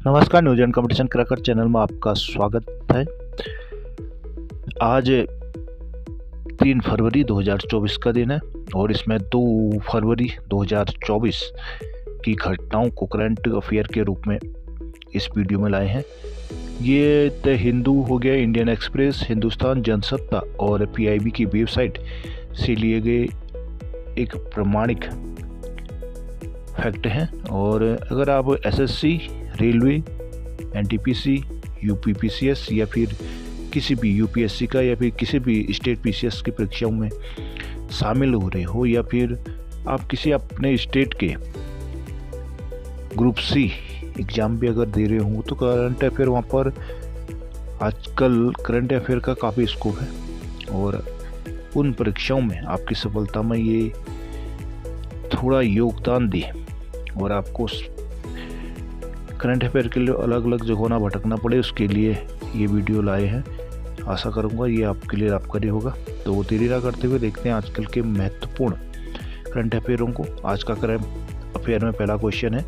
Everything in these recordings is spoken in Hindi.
नमस्कार, news and competition cracker channel में आपका स्वागत है। आज 3 फरवरी 2024 का दिन है और इसमें 2 फरवरी 2024 की घटनाओं को करंट अफेयर के रूप में इस वीडियो में लाए हैं। ये द हिंदू हो गया, इंडियन एक्सप्रेस, हिंदुस्तान जनसत्ता और पीआईबी की वेबसाइट से लिए गए एक प्रमाणिक फैक्ट हैं। और अगर आप एसएससी, रेलवे, एनटीपीसी, यूपीपीसीएस या फिर किसी भी यूपीएससी का या फिर किसी भी स्टेट पीसीएस की परीक्षाओं में शामिल हो रहे हो या फिर आप किसी अपने स्टेट के ग्रुप सी एग्ज़ाम भी अगर दे रहे हो तो करंट अफेयर वहाँ पर आजकल करंट अफेयर का काफ़ी स्कोप है और उन परीक्षाओं में आपकी सफलता में ये थोड़ा योगदान दे और आपको करंट अफेयर के लिए अलग अलग जगहों ना भटकना पड़े, उसके लिए ये वीडियो लाए हैं। आशा करूँगा ये आपके लिए लाभकारी होगा। तो देरी ना करते हुए देखते हैं आजकल के महत्वपूर्ण करंट अफेयरों को। आज का करंट अफेयर में पहला क्वेश्चन है,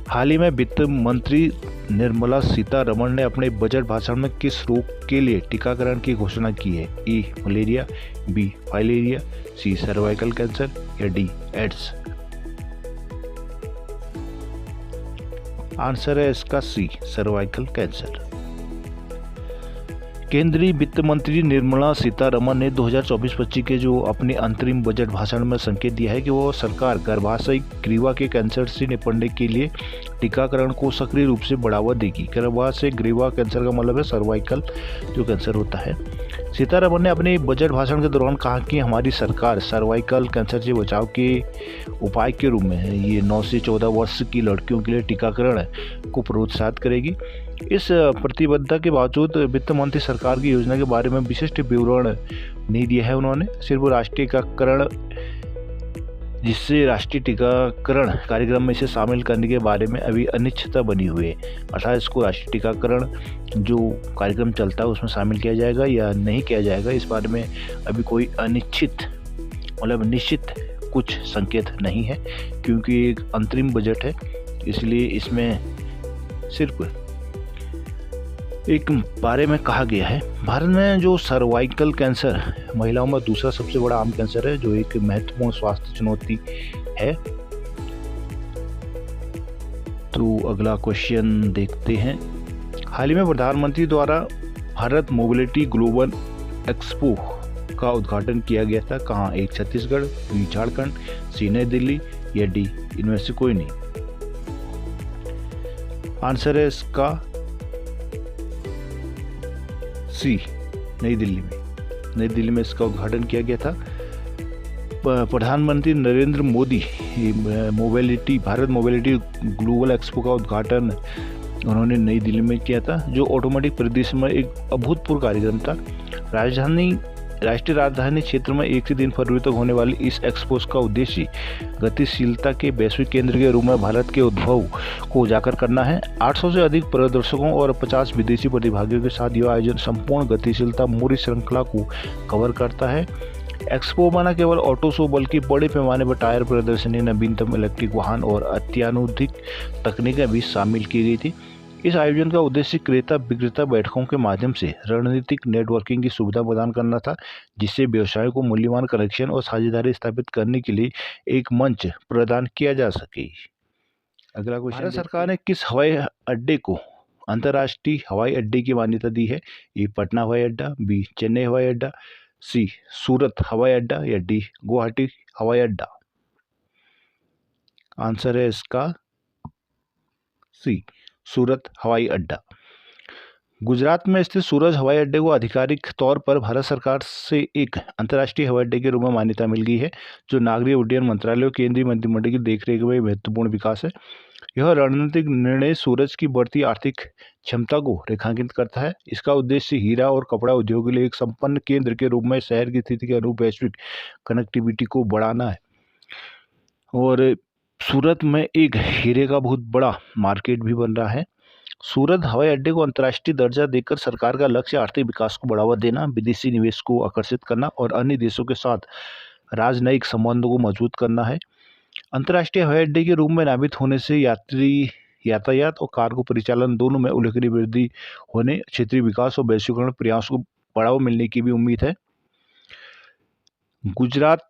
हाल ही में वित्त मंत्री निर्मला सीतारमण ने अपने बजट भाषण में किस रोग के लिए टीकाकरण की घोषणा की है? ए मलेरिया, बी फाइलेरिया, सी सर्वाइकल कैंसर या डी एड्स? आंसर है इसका सी, सर्वाइकल कैंसर। केंद्रीय वित्त मंत्री निर्मला सीतारमण ने 2024-25 के जो अपने अंतरिम बजट भाषण में संकेत दिया है कि वो सरकार गर्भाशय ग्रीवा के कैंसर से निपटने के लिए टीकाकरण को सक्रिय रूप से बढ़ावा देगी। गर्भाशय ग्रीवा कैंसर का मतलब है सर्वाइकल जो कैंसर होता है। सीतारमण ने अपने बजट भाषण के दौरान कहा कि हमारी सरकार सर्वाइकल कैंसर से बचाव के उपाय के रूप में ये 9 से 14 वर्ष की लड़कियों के लिए टीकाकरण को प्रोत्साहित करेगी। इस प्रतिबद्धता के बावजूद वित्त मंत्री सरकार की योजना के बारे में विशिष्ट विवरण नहीं दिया है उन्होंने। सिर्फ राष्ट्रीय टीकाकरण, जिससे राष्ट्रीय टीकाकरण कार्यक्रम में इसे शामिल करने के बारे में अभी अनिश्चितता बनी हुई है। अर्थात इसको राष्ट्रीय टीकाकरण जो कार्यक्रम चलता है उसमें शामिल किया जाएगा या नहीं किया जाएगा, इस बारे में अभी कोई अनिश्चित मतलब निश्चित कुछ संकेत नहीं है, क्योंकि एक अंतरिम बजट है। इसलिए इसमें सिर्फ एक बारे में कहा गया है। भारत में जो सर्वाइकल कैंसर महिलाओं में दूसरा सबसे बड़ा आम कैंसर है, जो एक महत्वपूर्ण स्वास्थ्य चुनौती है। तो अगला क्वेश्चन देखते हैं, हाल ही में प्रधानमंत्री द्वारा भारत मोबिलिटी ग्लोबल एक्सपो का उद्घाटन किया गया था कहाँ? एक छत्तीसगढ़, बी झारखंड, सी नई दिल्ली या डी इनमें से कोई नहीं? आंसर है इसका सी, नई दिल्ली में। नई दिल्ली में इसका उद्घाटन किया गया था। प्रधानमंत्री Narendra Modi Bharat mobility global expo का उद्घाटन उन्होंने नई दिल्ली में किया था, जो ऑटोमेटिक परिदृश्य में एक अभूतपूर्व कार्यक्रम था। राष्ट्रीय राजधानी क्षेत्र में 1 से 3 फरवरी तक होने वाली इस एक्सपो का उद्देश्य गतिशीलता के वैश्विक केंद्र के रूप में भारत के उद्भव को उजागर करना है। 800 से अधिक प्रदर्शकों और 50 विदेशी प्रतिभागियों के साथ यह आयोजन संपूर्ण गतिशीलता मूल्य श्रृंखला को कवर करता है। एक्सपो में न केवल ऑटो शो बल्कि बड़े पैमाने पर टायर प्रदर्शनी, नवीनतम इलेक्ट्रिक वाहन और अत्याधुनिक तकनीकें भी शामिल की गई थी। इस आयोजन का उद्देश्य क्रेता विक्रेता बैठकों के माध्यम से रणनीतिक नेटवर्किंग की सुविधा प्रदान करना था, जिससे व्यवसायों को मूल्यवान कनेक्शन और साझेदारी स्थापित करने के लिए एक मंच प्रदान किया जा सके। अगला क्वेश्चन, भारत सरकार ने किस हवाई अड्डे को अंतर्राष्ट्रीय हवाई अड्डे की मान्यता दी है? ए पटना हवाई अड्डा, बी चेन्नई हवाई अड्डा, सी सूरत हवाई अड्डा या डी गुवाहाटी हवाई अड्डा? आंसर है इसका सी, सूरत हवाई अड्डा। गुजरात में स्थित सूरत हवाई अड्डे को आधिकारिक तौर पर भारत सरकार से एक अंतर्राष्ट्रीय हवाई अड्डे के रूप में मान्यता मिल गई है, जो नागरिक उड्डयन मंत्रालय और केंद्रीय मंत्रिमंडल की देखरेख में महत्वपूर्ण विकास है। यह रणनीतिक निर्णय सूरज की बढ़ती आर्थिक क्षमता को रेखांकित करता है। इसका उद्देश्य हीरा और कपड़ा उद्योग के लिए एक संपन्न केंद्र के रूप में शहर की स्थिति के अनुरूप वैश्विक कनेक्टिविटी को बढ़ाना है। और सूरत में एक हीरे का बहुत बड़ा मार्केट भी बन रहा है। सूरत हवाई अड्डे को अंतर्राष्ट्रीय दर्जा देकर सरकार का लक्ष्य आर्थिक विकास को बढ़ावा देना, विदेशी निवेश को आकर्षित करना और अन्य देशों के साथ राजनयिक संबंधों को मजबूत करना है। अंतर्राष्ट्रीय हवाई अड्डे के रूप में नामित होने से यात्री यातायात और कार्गो परिचालन दोनों में उल्लेखनीय वृद्धि होने, क्षेत्रीय विकास और वैश्वीकरण प्रयासों को बढ़ावा मिलने की भी उम्मीद है। गुजरात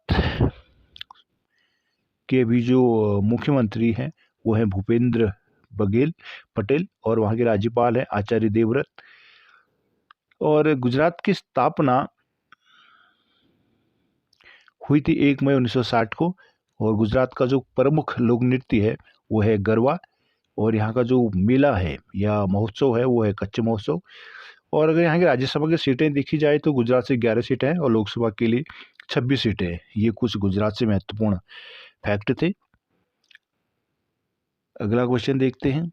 के भी जो मुख्यमंत्री हैं वो हैं भूपेंद्र बघेल पटेल और वहाँ के राज्यपाल हैं आचार्य देवव्रत। और गुजरात की स्थापना हुई थी 1 मई 1960 को। और गुजरात का जो प्रमुख लोक नृत्य है वो है गरबा। और यहाँ का जो मेला है या महोत्सव है वो है कच्छ महोत्सव। और अगर यहाँ की राज्यसभा की सीटें देखी जाए तो गुजरात से 11 सीटें हैं और लोकसभा के लिए 26 सीटें हैं। ये कुछ गुजरात से महत्वपूर्ण फैक्ट थे। अगला क्वेश्चन देखते हैं।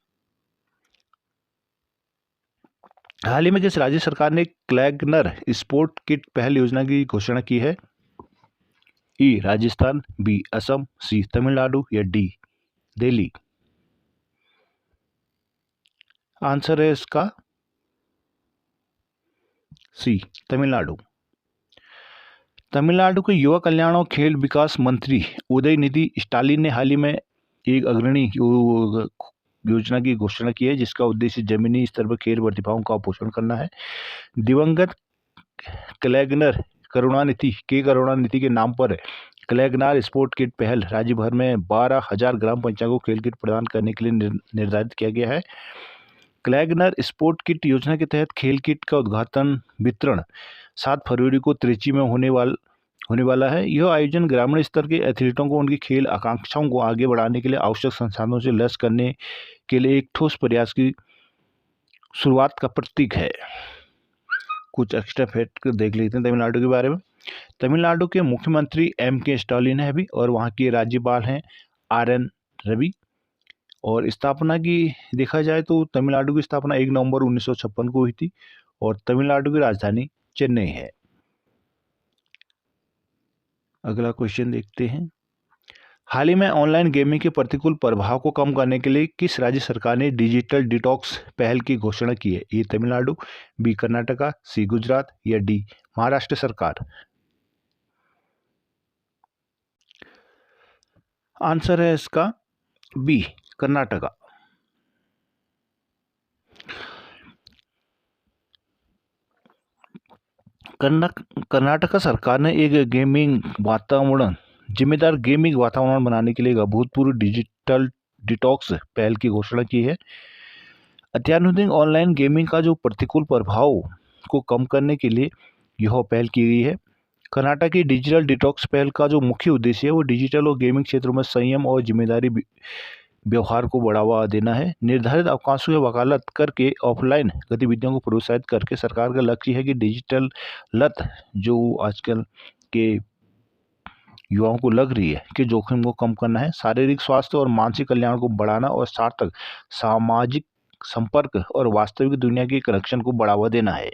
हाल ही में किस राज्य सरकार ने क्लैगनर स्पोर्ट किट पहल योजना की घोषणा की है? ई राजस्थान, बी असम, सी तमिलनाडु या डी दिल्ली। आंसर है इसका सी तमिलनाडु। तमिलनाडु के युवा कल्याण और खेल विकास मंत्री उदयनिधि स्टालिन ने हाल ही में एक अग्रणी योजना की घोषणा की है जिसका उद्देश्य जमीनी स्तर पर खेल प्रतिभाओं का पोषण करना है। दिवंगत क्लैगनर करुणानिधि के नाम पर क्लैगनर स्पोर्ट किट पहल राज्य भर में 12,000 ग्राम पंचायतों को खेल किट प्रदान करने के लिए निर्धारित किया गया है। क्लैगनर स्पोर्ट किट योजना के तहत खेल किट का उद्घाटन वितरण 7 फरवरी को त्रिची में होने वाला है। यह आयोजन ग्रामीण स्तर के एथलीटों को उनकी खेल आकांक्षाओं को आगे बढ़ाने के लिए आवश्यक संसाधनों से लैस करने के लिए एक ठोस प्रयास की शुरुआत का प्रतीक है। कुछ एक्स्ट्रा फैक्ट देख लेते हैं तमिलनाडु के बारे में। तमिलनाडु के मुख्यमंत्री M.K. स्टालिन है अभी और वहाँ के राज्यपाल हैं R.N. रवि। और स्थापना की देखा जाए तो तमिलनाडु की स्थापना 1 नवंबर 1956 को हुई थी और तमिलनाडु की राजधानी चेन्नई है। अगला क्वेश्चन देखते हैं। हाल ही में ऑनलाइन गेमिंग के प्रतिकूल प्रभाव को कम करने के लिए किस राज्य सरकार ने डिजिटल डिटॉक्स पहल की घोषणा की है? ए तमिलनाडु, बी कर्नाटका, सी गुजरात या डी महाराष्ट्र सरकार। आंसर है इसका बी कर्नाटका। कर्नाटक सरकार ने एक जिम्मेदार गेमिंग वातावरण बनाने के लिए एक अभूतपूर्व डिजिटल डिटॉक्स पहल की घोषणा की है। अत्याधुनिक ऑनलाइन गेमिंग का जो प्रतिकूल प्रभाव को कम करने के लिए यह पहल की गई है। कर्नाटक की डिजिटल डिटॉक्स पहल का जो मुख्य उद्देश्य है वो डिजिटल और गेमिंग क्षेत्रों में संयम और जिम्मेदारी व्यवहार को बढ़ावा देना है। निर्धारित अवकाशों की वकालत करके ऑफलाइन गतिविधियों को प्रोत्साहित करके सरकार का लक्ष्य है कि डिजिटल लत जो आजकल के युवाओं को लग रही है कि जोखिम को कम करना है, शारीरिक स्वास्थ्य और मानसिक कल्याण को बढ़ाना और सार्थक सामाजिक संपर्क और वास्तविक दुनिया के कनेक्शन को बढ़ावा देना है।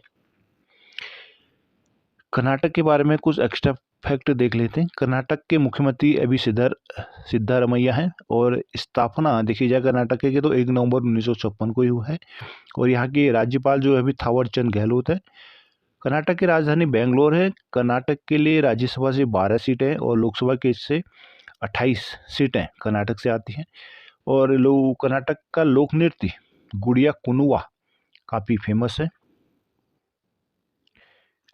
कर्नाटक के बारे में कुछ एक्स्ट्रा फैक्ट देख लेते हैं। कर्नाटक के मुख्यमंत्री अभी सिद्धारमैया हैं और स्थापना देखी जाए कर्नाटक के तो 1 नवंबर 1956 को ही हुआ है। और यहाँ के राज्यपाल जो अभी थावर चंद गहलोत है। कर्नाटक की राजधानी बेंगलोर है। कर्नाटक के लिए राज्यसभा से 12 सीटें और लोकसभा के से 28 सीटें कर्नाटक से आती हैं। और कर्नाटक का लोक नृत्य गुड़िया कुनुआ काफ़ी फेमस है।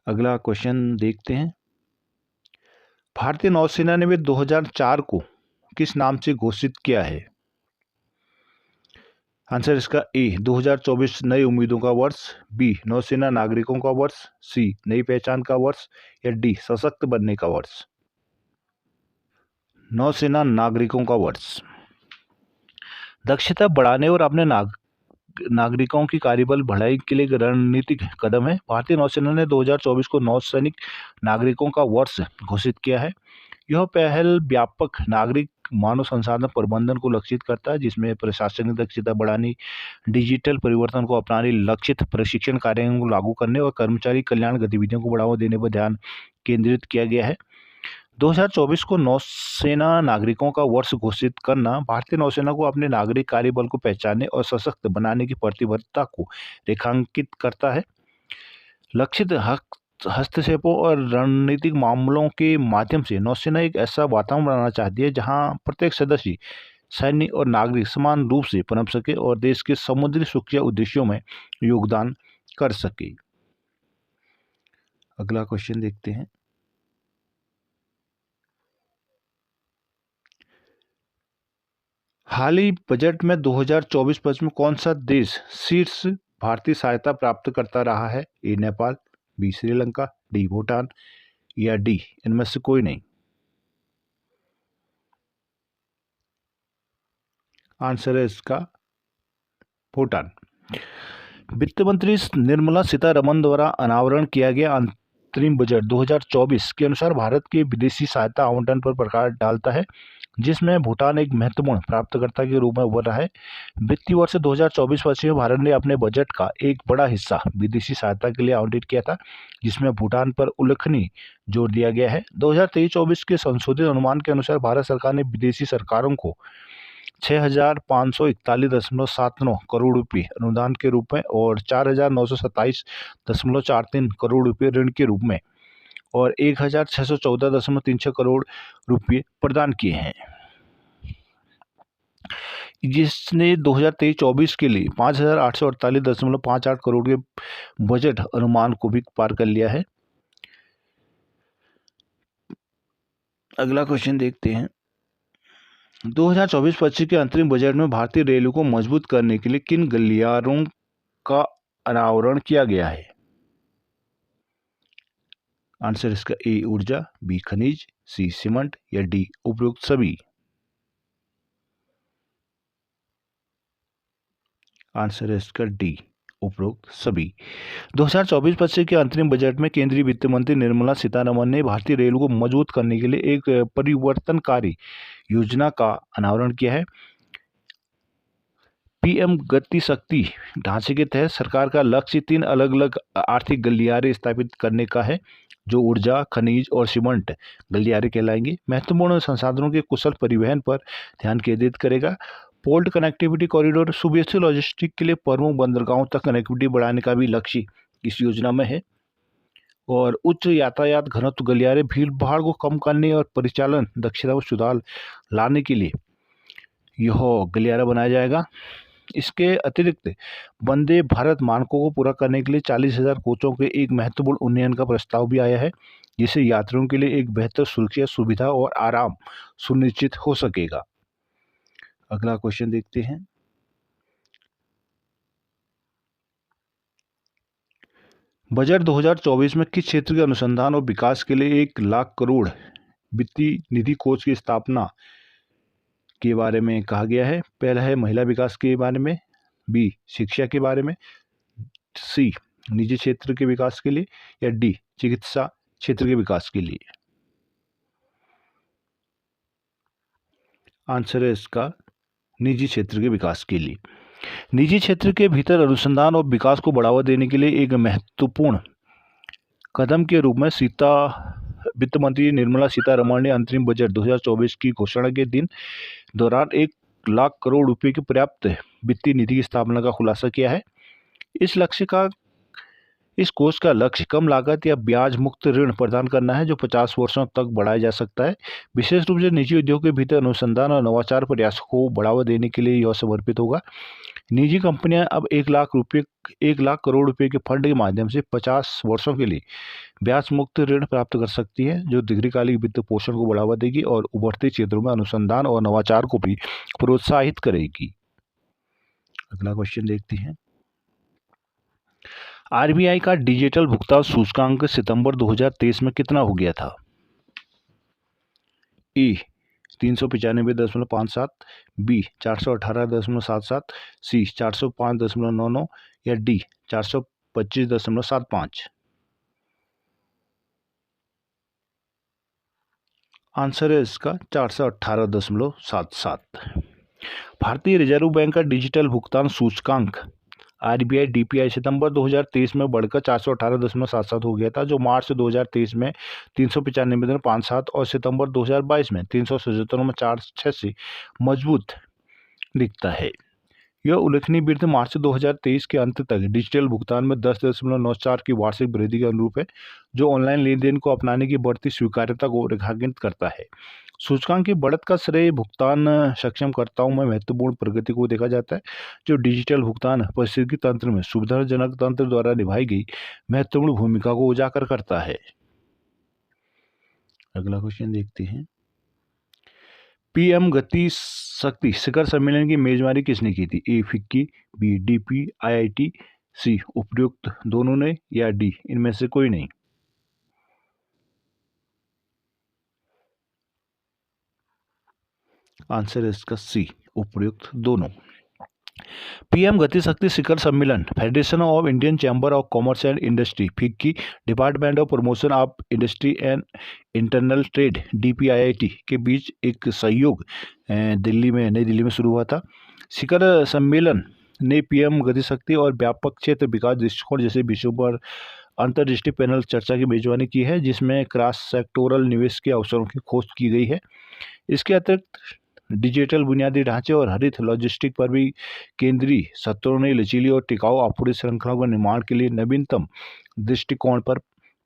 अगला क्वेश्चन देखते हैं। भारतीय नौसेना ने 2004 को किस नाम से घोषित किया है? आंसर इसका ए 2024 नई उम्मीदों का वर्ष, बी नौसेना नागरिकों का वर्ष, सी नई पहचान का वर्ष या डी सशक्त बनने का वर्ष। नौसेना नागरिकों का वर्ष दक्षता बढ़ाने और अपने नागरिकों की कार्यबल बढ़ाई के लिए एक रणनीतिक कदम है। भारतीय नौसेना ने 2024 को नौसैनिक नागरिकों का वर्ष घोषित किया है। यह पहल व्यापक नागरिक मानव संसाधन प्रबंधन को लक्षित करता है जिसमें प्रशासनिक दक्षता बढ़ाने, डिजिटल परिवर्तन को अपनाने, लक्षित प्रशिक्षण कार्यों को लागू करने और कर्मचारी कल्याण गतिविधियों को बढ़ावा देने पर ध्यान केंद्रित किया गया है। 2024 को नौसेना नागरिकों का वर्ष घोषित करना भारतीय नौसेना को अपने नागरिक कार्यबल को पहचानने और सशक्त बनाने की प्रतिबद्धता को रेखांकित करता है। लक्षित हस्तक्षेपों और रणनीतिक मामलों के माध्यम से नौसेना एक ऐसा वातावरण बनाना चाहती है जहां प्रत्येक सदस्य सैन्य और नागरिक समान रूप से पनप सके और देश के समुद्री सुरक्षा उद्देश्यों में योगदान कर सके। अगला क्वेश्चन देखते हैं। हाल ही बजट में 2024-25 में कौन सा देश शीर्ष भारतीय सहायता प्राप्त करता रहा है? ए नेपाल, बी श्रीलंका, डी भूटान या डी इनमें से कोई नहीं। आंसर है इसका भूटान। वित्त मंत्री निर्मला सीतारमण द्वारा अनावरण किया गया अंतरिम बजट 2024 के अनुसार भारत के विदेशी सहायता आवंटन पर प्रकाश डालता है, जिसमें भूटान एक महत्वपूर्ण प्राप्तकर्ता के रूप में उभर रहा है। वित्तीय वर्ष 2024-25 में भारत ने अपने बजट का एक बड़ा हिस्सा विदेशी सहायता के लिए आवंटित किया था, जिसमें भूटान पर उल्लेखनीय जोर दिया गया है। 2023-24 के संशोधित अनुमान के अनुसार भारत सरकार ने विदेशी सरकारों को 6,541.79 करोड़ रुपये अनुदान के रूप में और 4,927.43 करोड़ रुपये ऋण के रूप में और 1,614.36 करोड़ रुपये प्रदान किए हैं, जिसने 2023-24 के लिए 5,848.58 करोड़ के बजट अनुमान को भी पार कर लिया है। अगला क्वेश्चन देखते हैं। 2024-25 के अंतरिम बजट में भारतीय रेलवे को मजबूत करने के लिए किन गलियारों का अनावरण किया गया है? आंसर इसका ए ऊर्जा, बी खनिज, सी सीमेंट या डी उपरोक्त सभी। आंसर है इसका डी उपरोक्त सभी। 2024-25 के अंतरिम बजट में केंद्रीय वित्त मंत्री निर्मला सीतारमण ने भारतीय रेलवे को मजबूत करने के लिए एक परिवर्तनकारी योजना का अनावरण किया है। पीएम गति शक्ति ढांचे के तहत सरकार का लक्ष्य 3 अलग अलग आर्थिक गलियारे स्थापित करने का है, जो ऊर्जा, खनिज और सीमेंट गलियारे कहलाएंगे। महत्वपूर्ण संसाधनों के कुशल परिवहन पर ध्यान केंद्रित करेगा। पोर्ट कनेक्टिविटी कॉरिडोर सुव्यवस्थित लॉजिस्टिक के लिए प्रमुख बंदरगाहों तक कनेक्टिविटी बढ़ाने का भी लक्ष्य इस योजना में है। और उच्च यातायात घनत्व गलियारे भीड़ भाड़ को कम करने और परिचालन दक्षता में सुधार लाने के लिए यह गलियारा बनाया जाएगा। इसके अतिरिक्त वंदे भारत मानकों को पूरा करने के लिए 40,000 कोचों के एक महत्वपूर्ण उन्नयन का प्रस्ताव भी आया है, जिससे यात्रियों के लिए एक बेहतर सुरक्षा, सुविधा और आराम सुनिश्चित हो सकेगा। अगला क्वेश्चन देखते हैं। बजट 2024 में किस क्षेत्र के अनुसंधान और विकास के लिए 1 लाख करोड़ वित्तीय निधि कोष की स्थापना के बारे में कहा गया है? पहला है महिला विकास के बारे में, बी शिक्षा के बारे में, सी निजी क्षेत्र के विकास के लिए या डी चिकित्सा क्षेत्र के विकास के लिए। आंसर है इसका निजी क्षेत्र के विकास के लिए। निजी क्षेत्र के भीतर अनुसंधान और विकास को बढ़ावा देने के लिए एक महत्वपूर्ण कदम के रूप में वित्त मंत्री निर्मला सीतारमण ने अंतरिम बजट 2024 की घोषणा के दिन दौरान 1 लाख करोड़ रुपए की पर्याप्त वित्तीय निधि की स्थापना का खुलासा किया है। इस कोष का लक्ष्य कम लागत या ब्याज मुक्त ऋण प्रदान करना है, जो 50 वर्षों तक बढ़ाया जा सकता है। विशेष रूप से निजी उद्योग के भीतर अनुसंधान और नवाचार प्रयासों को बढ़ावा देने के लिए यह समर्पित होगा। निजी कंपनियां अब 1 लाख करोड़ रुपए के फंड के माध्यम से 50 वर्षों के लिए ब्याज मुक्त ऋण प्राप्त कर सकती है, जो दीर्घकालिक वित्त पोषण को बढ़ावा देगी और उभरते क्षेत्रों में अनुसंधान और नवाचार को भी प्रोत्साहित करेगी। अगला क्वेश्चन देखते हैं। आरबीआई का डिजिटल भुगतान सूचकांक सितंबर 2023 में कितना हो गया था? ए 395.57, बी 418.77, सी 405.99 या डी 425.75। आंसर है इसका 418.77। भारतीय रिजर्व बैंक का डिजिटल भुगतान सूचकांक आरबीआई डीपीआई सितंबर 2023 में बढ़कर 418.77 हो गया था, जो मार्च 2023 में 395.57 और सितंबर 2022 में 377.46 से मजबूत दिखता है। यह उल्लेखनीय वृद्धि मार्च 2023 के अंत तक डिजिटल भुगतान में 10.94 की वार्षिक वृद्धि के अनुरूप है, जो ऑनलाइन लेन देन को अपनाने की बढ़ती स्वीकार्यता को रेखांकित करता है। सूचकांक की बढ़त का श्रेय भुगतान सक्षमकर्ताओं में महत्वपूर्ण प्रगति को देखा जाता है, जो डिजिटल भुगतान पारिस्थितिकी तंत्र में सुविधाजनक तंत्र द्वारा निभाई गई महत्वपूर्ण भूमिका को उजागर करता है। अगला क्वेश्चन देखते हैं। पीएम गति शक्ति शिखर सम्मेलन की मेजबानी किसने की थी? ए फिक्की, बी डीपी आईआईटी, सी उपयुक्त दोनों ने, या डी इनमें से कोई नहीं। आंसर है इसका सी, उपयुक्त दोनों। पीएम गति शक्ति शिखर सम्मेलन federation of Indian chamber of commerce and industry FICCI, department of promotion of industry and internal trade DPIIT के बीच एक सहयोग नई दिल्ली में शुरू हुआ था। शिखर सम्मेलन ने पीएम गति शक्ति और व्यापक क्षेत्र विकास दृष्टिकोण जैसे विषयों पर अंतर्दृष्टि पैनल चर्चा की मेजबानी की है, जिसमें क्रॉस सेक्टोरल निवेश के अवसरों की खोज की गई है। इसके अतिरिक्त डिजिटल बुनियादी ढांचे और हरित लॉजिस्टिक पर भी केंद्रीय सत्रों ने लचीली और टिकाऊ आपूर्ति श्रृंखला के निर्माण के लिए नवीनतम दृष्टिकोण पर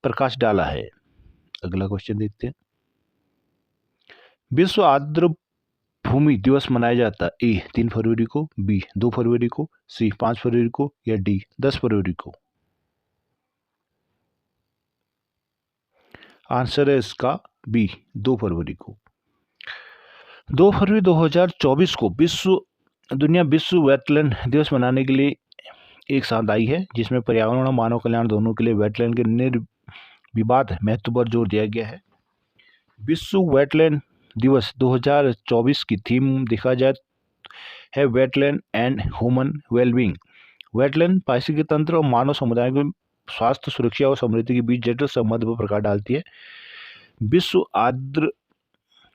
प्रकाश डाला है। अगला क्वेश्चन देखते हैं। विश्व आर्द्र भूमि दिवस मनाया जाता है? ए 3 फरवरी को, बी 2 फरवरी को, सी 5 फरवरी को, या डी 10 फरवरी को। आंसर है इसका बी 2 फरवरी को। 2 फरवरी 2024 को दुनिया विश्व वेटलैंड दिवस मनाने के लिए एक साथ आई है, जिसमें पर्यावरण और मानव कल्याण दोनों के लिए वेटलैंड के निर्विवाद महत्व पर जोर दिया गया है। विश्व वेटलैंड दिवस 2024 की थीम देखा जाए है wetland and human wellbeing. Wetland पारिस्थितिकी तंत्र और मानव समुदाय के स्वास्थ्य, सुरक्षा और समृद्धि के बीच जटिल संबंध पर प्रकाश डालती है। विश्व आर्द्र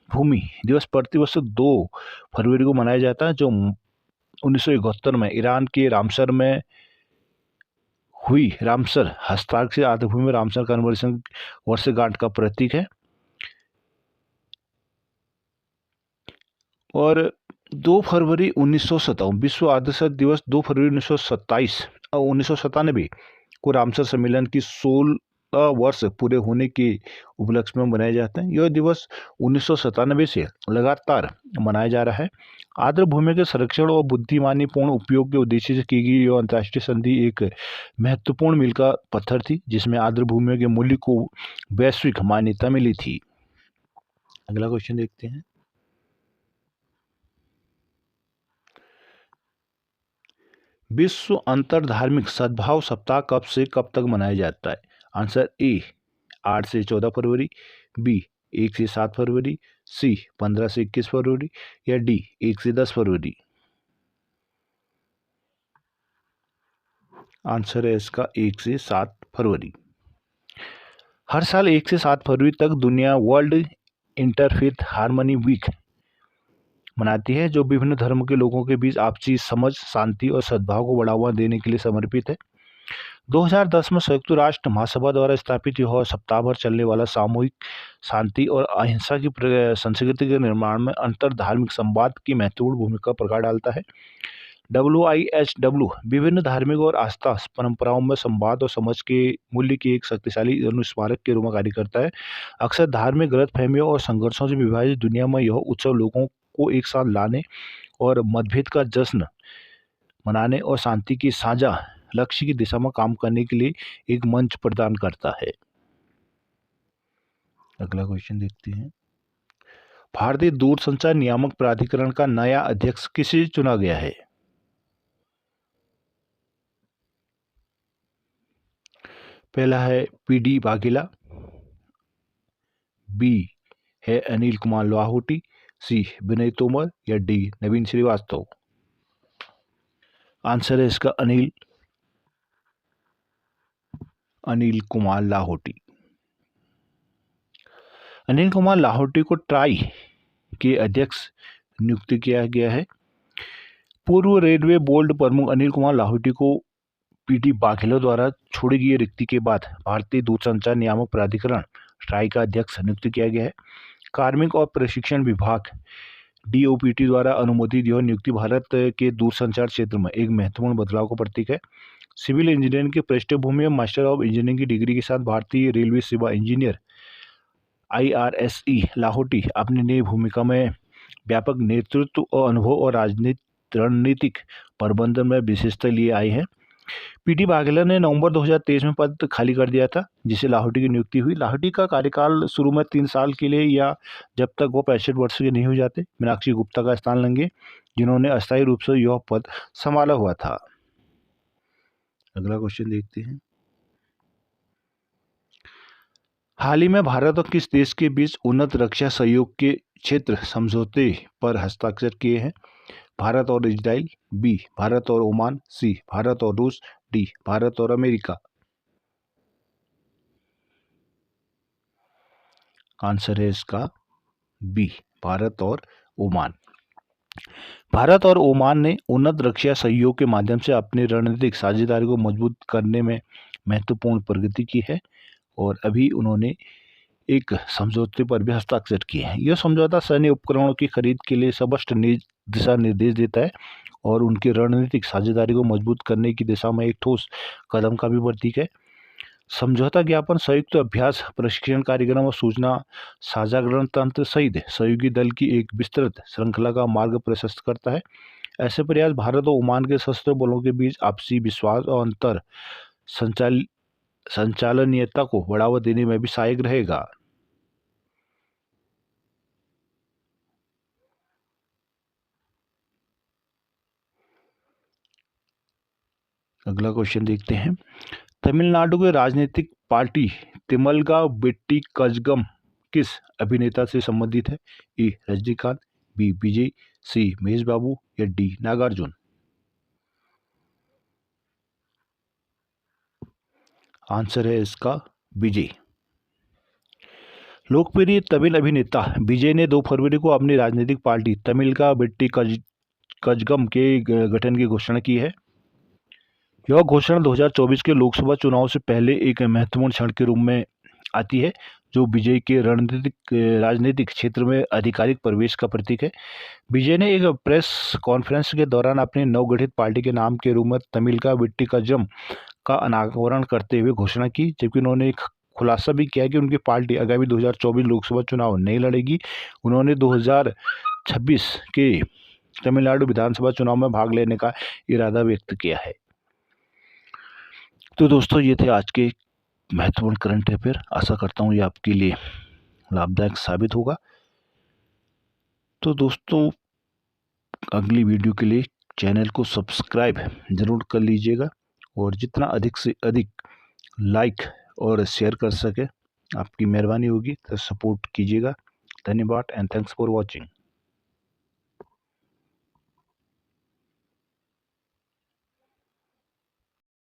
भूमि दिवस प्रतिवर्ष 2 फरवरी को मनाया जाता है, जो 1971 में ईरान के रामसर में हुई रामसर हस्ताक्षर से आर्द्र भूमि में रामसर कन्वर्सेशन वर्षगांठ का प्रतीक है। और 2 फरवरी 1957 विश्व आर्द्र दिवस 2 फरवरी 1927 और 1997 को रामसर सम्मेलन की 16 वर्ष पूरे होने के उपलक्ष्य में मनाए जाते हैं। यह दिवस 1997 से लगातार मनाया जा रहा है। आर्द्र भूमि के संरक्षण और बुद्धिमानीपूर्ण उपयोग के उद्देश्य से की गई यह अंतर्राष्ट्रीय संधि एक महत्वपूर्ण मील का पत्थर थी, जिसमें आर्द्र भूमि के मूल्य को वैश्विक मान्यता मिली थी। अगला क्वेश्चन देखते हैं। विश्व अंतर धार्मिक सद्भाव सप्ताह कब से कब तक मनाया जाता है? आंसर ए 8 से 14 फरवरी, बी 1 से 7 फरवरी, सी 15 से 21 फरवरी, या डी 1 से 10 फरवरी। आंसर है इसका 1 से 7 फरवरी। हर साल 1 से 7 फरवरी तक दुनिया वर्ल्ड इंटरफेथ हार्मनी वीक मनाती है, जो विभिन्न धर्मों के लोगों के बीच आपसी समझ, शांति और सद्भाव को बढ़ावा देने के लिए समर्पित है। 2010 में संयुक्त राष्ट्र महासभा द्वारा स्थापित यह सप्ताह भर चलने वाला सामूहिक शांति और अहिंसा की संस्कृति के निर्माण में अंतर धार्मिक संवाद की महत्वपूर्ण भूमिका प्रकाश डालता है। WIHW विभिन्न धार्मिक और आस्था परंपराओं में संवाद और समझ के मूल्य की एक शक्तिशाली अनुस्मारक के रूप में कार्य करता है। अक्सर धार्मिक गलतफहमियों और संघर्षों से विभाजित दुनिया में यह उत्सव लोगों को एक साथ लाने और मतभेद का जश्न मनाने और शांति की साझा लक्ष्य की दिशा में काम करने के लिए एक मंच प्रदान करता है। अगला क्वेश्चन देखते हैं। भारतीय दूरसंचार नियामक प्राधिकरण का नया अध्यक्ष किसे चुना गया है? पहला है PD वाघेला, बी है अनिल कुमार लाहोटी, सी विनय तोमर, या डी नवीन श्रीवास्तव। आंसर है इसका अनिल कुमार लाहोटी। अनिल कुमार लाहोटी को ट्राई के अध्यक्ष नियुक्त किया गया है। पूर्व रेलवे बोर्ड प्रमुख अनिल कुमार लाहोटी को PD वाघेला द्वारा छोड़ी गई रिक्ति के बाद भारतीय दूरसंचार नियामक प्राधिकरण ट्राई का अध्यक्ष नियुक्त किया गया है। कार्मिक और प्रशिक्षण विभाग DOPT द्वारा अनुमोदित यह नियुक्ति भारत के दूरसंचार क्षेत्र में एक महत्वपूर्ण बदलाव का प्रतीक है। सिविल इंजीनियरिंग की पृष्ठभूमि में मास्टर ऑफ इंजीनियरिंग की डिग्री के साथ भारतीय रेलवे सेवा इंजीनियर IRSE लाहौटी अपनी नई भूमिका में व्यापक नेतृत्व और अनुभव और रणनीतिक प्रबंधन में विशेषता लिए आए हैं। पीटी वाघेला ने नवंबर 2023 में पद खाली कर दिया था, जिसे लाहौटी की नियुक्ति हुई। लाहौटी का कार्यकाल शुरू में 3 साल के लिए या जब तक वो 65 वर्ष के नहीं हो जाते। मीनाक्षी गुप्ता का स्थान लेंगे, जिन्होंने अस्थायी रूप से यह पद संभाला हुआ था। अगला क्वेश्चन देखते हैं। हाल ही में भारत और किस देश के बीच उन्नत रक्षा सहयोग के क्षेत्र समझौते पर हस्ताक्षर किए हैं? भारत और इजराइल, बी भारत और ओमान, सी भारत और रूस, डी भारत और अमेरिका। आंसर है इसका बी भारत और ओमान। भारत और ओमान ने उन्नत रक्षा सहयोग के माध्यम से अपनी रणनीतिक साझेदारी को मजबूत करने में महत्वपूर्ण प्रगति की है और अभी उन्होंने एक समझौते पर भी हस्ताक्षर किए हैं। यह समझौता सैन्य उपकरणों की खरीद के लिए स्पष्ट दिशा निर्देश देता है और उनकी रणनीतिक साझेदारी को मजबूत करने की दिशा में एक ठोस कदम का भी प्रतीक है। समझौता ज्ञापन संयुक्त अभ्यास, प्रशिक्षण कार्यक्रम और सूचना साझाकरण तंत्र सहित सहयोगी दल की एक विस्तृत श्रृंखला का मार्ग प्रशस्त करता है। ऐसे प्रयास भारत और ओमान के सशस्त्र बलों के बीच आपसी विश्वास और अंतर संचालनीयता को बढ़ावा देने में भी सहायक रहेगा। अगला क्वेश्चन देखते हैं। तमिलनाडु के राजनीतिक पार्टी तिमलगा वेट्टी कजगम किस अभिनेता से संबंधित है? ए रजनीकांत, बी विजय, सी महेश बाबू या डी नागार्जुन। आंसर है इसका विजय। लोकप्रिय तमिल अभिनेता विजय ने 2 फरवरी को अपनी राजनीतिक पार्टी तमिलगा वेट्टी कजगम के गठन की घोषणा की है। यह घोषणा 2024 के लोकसभा चुनाव से पहले एक महत्वपूर्ण क्षण के रूप में आती है, जो विजय के राजनीतिक क्षेत्र में आधिकारिक प्रवेश का प्रतीक है। विजय ने एक प्रेस कॉन्फ्रेंस के दौरान अपनी नवगठित पार्टी के नाम के रूप में तमिलगा वेट्टी कजगम का अनावरण करते हुए घोषणा की, जबकि उन्होंने एक खुलासा भी किया कि उनकी पार्टी आगामी 2024 लोकसभा चुनाव नहीं लड़ेगी। उन्होंने 2026 के तमिलनाडु विधानसभा चुनाव में भाग लेने का इरादा व्यक्त किया है। तो दोस्तों, ये थे आज के महत्वपूर्ण करंट अफेयर। आशा करता हूँ ये आपके लिए लाभदायक साबित होगा। तो दोस्तों, अगली वीडियो के लिए चैनल को सब्सक्राइब जरूर कर लीजिएगा और जितना अधिक से अधिक लाइक और शेयर कर सके आपकी मेहरबानी होगी, तो सपोर्ट कीजिएगा। धन्यवाद एंड थैंक्स फॉर वॉचिंग।